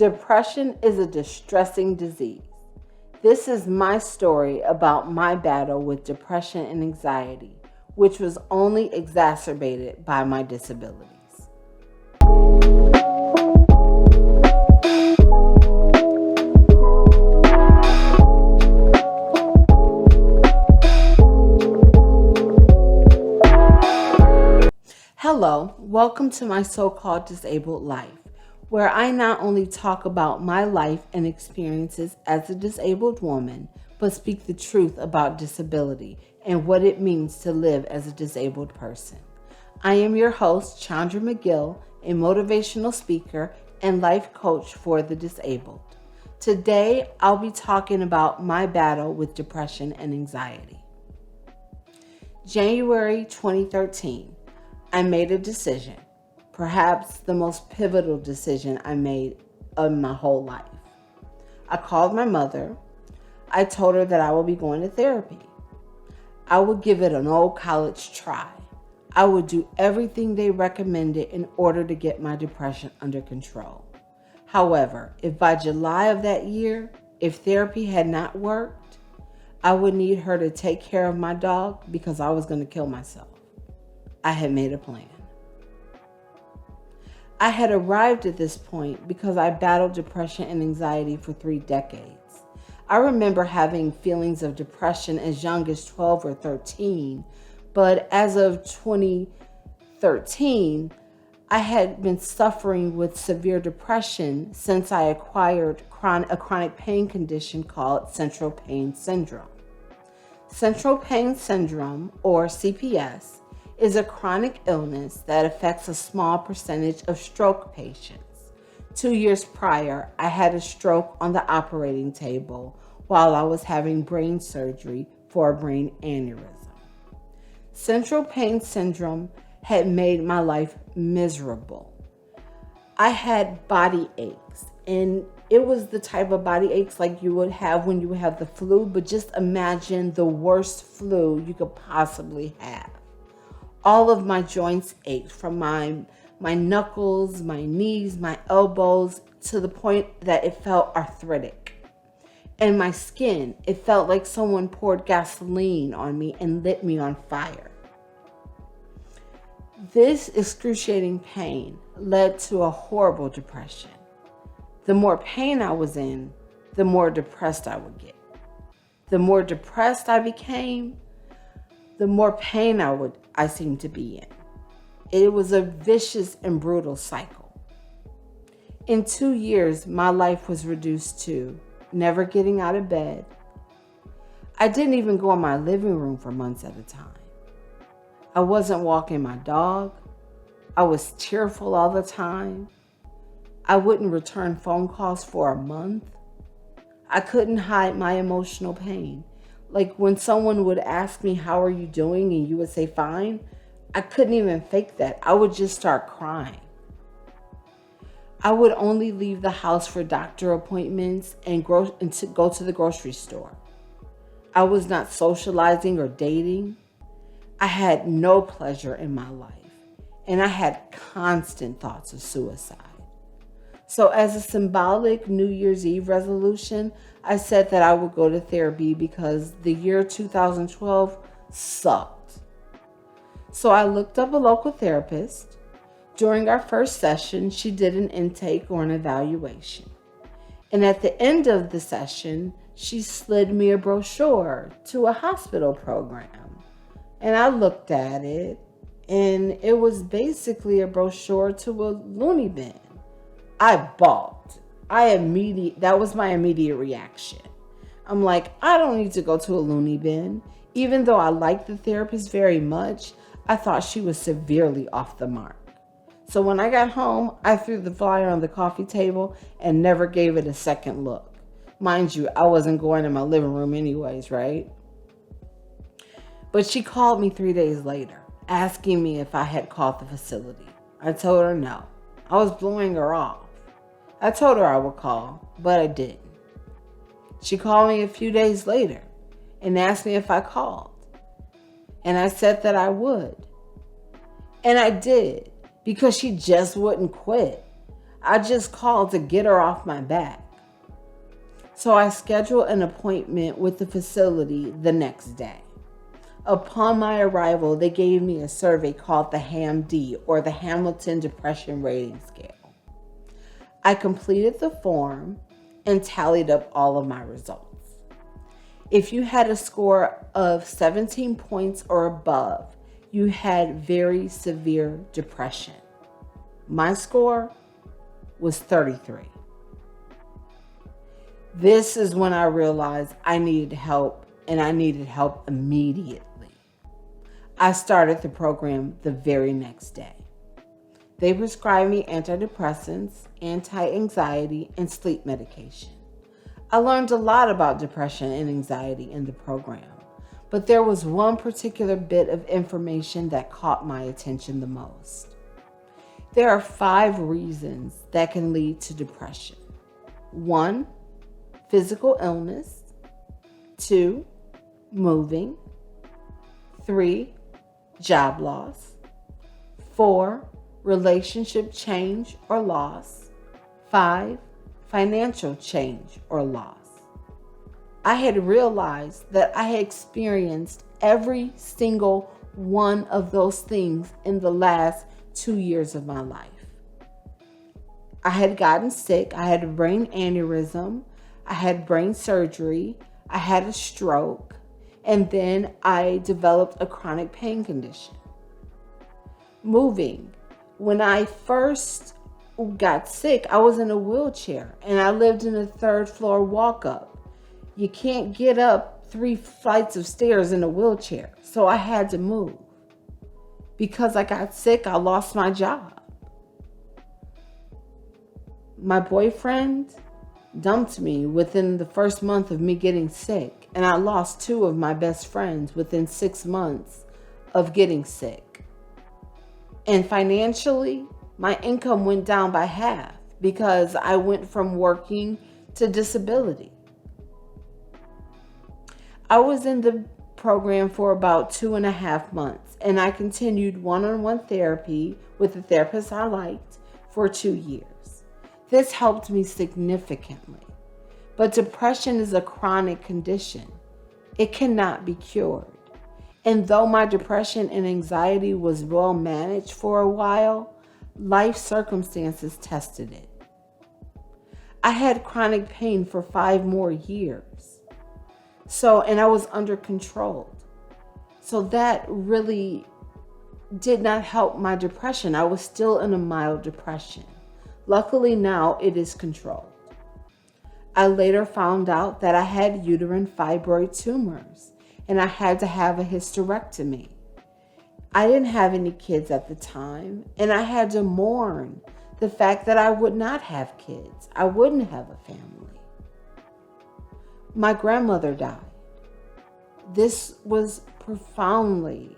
Depression is a distressing disease. This is my story about my battle with depression and anxiety, which was only exacerbated by my disabilities. Hello, welcome to my so-called disabled life, where I not only talk about my life and experiences as a disabled woman, but speak the truth about disability and what it means to live as a disabled person. I am your host, Chaundra McGill, a motivational speaker and life coach for the disabled. Today, I'll be talking about my battle with depression and anxiety. January 2013. I made a decision, perhaps the most pivotal decision I made in my whole life. I called my mother. I told her that I would be going to therapy. I would give it an old college try. I would do everything they recommended in order to get my depression under control. However, if by July of that year, if therapy had not worked, I would need her to take care of my dog because I was going to kill myself. I had made a plan. I had arrived at this point because I battled depression and anxiety for 3 decades. I remember having feelings of depression as young as 12 or 13, but as of 2013, I had been suffering with severe depression since I acquired a chronic pain condition called central pain syndrome. Central pain syndrome, or CPS, is a chronic illness that affects a small percentage of stroke patients. 2 years prior, I had a stroke on the operating table while I was having brain surgery for a brain aneurysm. Central pain syndrome had made my life miserable. I had body aches, and it was the type of body aches like you would have when you have the flu, but just imagine the worst flu you could possibly have. All of my joints ached, from my knuckles, my knees, my elbows, to the point that it felt arthritic. And my skin, it felt like someone poured gasoline on me and lit me on fire. This excruciating pain led to a horrible depression. The more pain I was in, the more depressed I would get. The more depressed I became, the more pain I seemed to be in. It was a vicious and brutal cycle. In 2 years, my life was reduced to never getting out of bed. I didn't even go in my living room for months at a time. I wasn't walking my dog. I was tearful all the time. I wouldn't return phone calls for a month. I couldn't hide my emotional pain. Like when someone would ask me, "How are you doing?" and you would say, "Fine," I couldn't even fake that. I would just start crying. I would only leave the house for doctor appointments and to go to the grocery store. I was not socializing or dating. I had no pleasure in my life, and I had constant thoughts of suicide. So as a symbolic New Year's Eve resolution, I said that I would go to therapy because the year 2012 sucked. So I looked up a local therapist. During our first session, she did an intake or an evaluation. And at the end of the session, she slid me a brochure to a hospital program. And I looked at it, and it was basically a brochure to a loony bin. I balked. That was my immediate reaction. I'm like, I don't need to go to a loony bin. Even though I liked the therapist very much, I thought she was severely off the mark. So when I got home, I threw the flyer on the coffee table and never gave it a second look. Mind you, I wasn't going in my living room anyways, right? But she called me 3 days later, asking me if I had called the facility. I told her no. I was blowing her off. I told her I would call, but I didn't. She called me a few days later and asked me if I called. And I said that I would. And I did, because she just wouldn't quit. I just called to get her off my back. So I scheduled an appointment with the facility the next day. Upon my arrival, they gave me a survey called the HAM-D, or the Hamilton Depression Rating Scale. I completed the form and tallied up all of my results. If you had a score of 17 points or above, you had very severe depression. My score was 33. This is when I realized I needed help, and I needed help immediately. I started the program the very next day. They prescribed me antidepressants, anti-anxiety, and sleep medication. I learned a lot about depression and anxiety in the program, but there was one particular bit of information that caught my attention the most. There are 5 reasons that can lead to depression. 1, physical illness. 2, moving. 3, job loss. 4, relationship change or loss. 5, financial change or loss. I had realized that I had experienced every single one of those things in the last 2 years of my life. I had gotten sick. I had a brain aneurysm. I had brain surgery. I had a stroke. And then I developed a chronic pain condition. Moving. When I first got sick, I was in a wheelchair and I lived in a 3rd floor walk-up. You can't get up 3 flights of stairs in a wheelchair. So I had to move. Because I got sick, I lost my job. My boyfriend dumped me within the first month of me getting sick, and I lost 2 of my best friends within 6 months of getting sick. And financially, my income went down by half because I went from working to disability. I was in the program for about 2.5 months, and I continued one-on-one therapy with the therapist I liked for 2 years. This helped me significantly. But depression is a chronic condition. It cannot be cured. And though my depression and anxiety was well managed for a while, life circumstances tested it. I had chronic pain for 5 more years. And I was under control. So that really did not help my depression. I was still in a mild depression. Luckily now it is controlled. I later found out that I had uterine fibroid tumors and I had to have a hysterectomy. I didn't have any kids at the time, and I had to mourn the fact that I would not have kids. I wouldn't have a family. My grandmother died. This was profoundly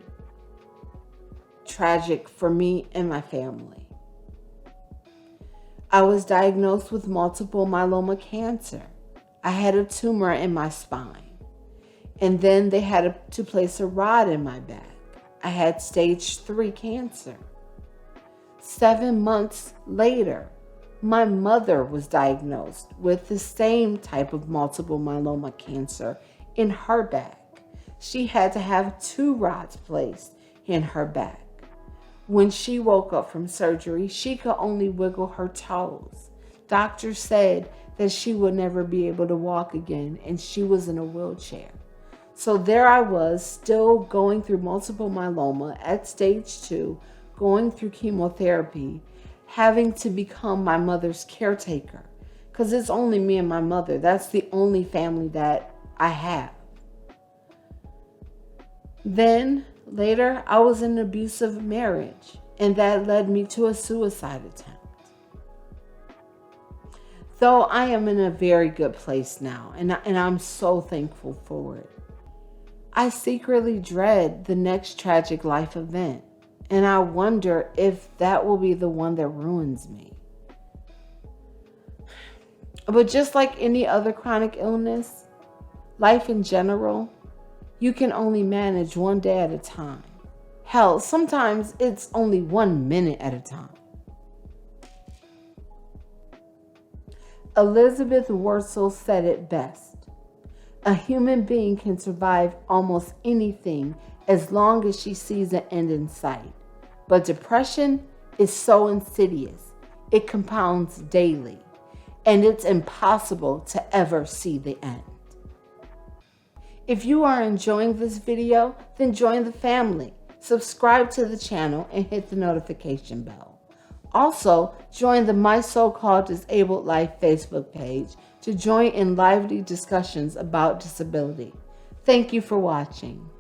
tragic for me and my family. I was diagnosed with multiple myeloma cancer. I had a tumor in my spine, and then they had to place a rod in my back. I had stage 3 cancer. 7 months later, my mother was diagnosed with the same type of multiple myeloma cancer in her back. She had to have 2 rods placed in her back. When she woke up from surgery, she could only wiggle her toes. Doctors said that she would never be able to walk again, and she was in a wheelchair. So there I was, still going through multiple myeloma at stage 2, going through chemotherapy, having to become my mother's caretaker. Because it's only me and my mother. That's the only family that I have. Then later, I was in an abusive marriage, and that led me to a suicide attempt. Though I am in a very good place now, and I'm so thankful for it, I secretly dread the next tragic life event, and I wonder if that will be the one that ruins me. But just like any other chronic illness, life in general, you can only manage one day at a time. Hell, sometimes it's only 1 minute at a time. Elizabeth Wurtzel said it best. A human being can survive almost anything as long as she sees an end in sight. But depression is so insidious, it compounds daily, and it's impossible to ever see the end. If you are enjoying this video, then join the family, subscribe to the channel, and hit the notification bell. Also, join the My So-Called Disabled Life Facebook page to join in lively discussions about disability. Thank you for watching.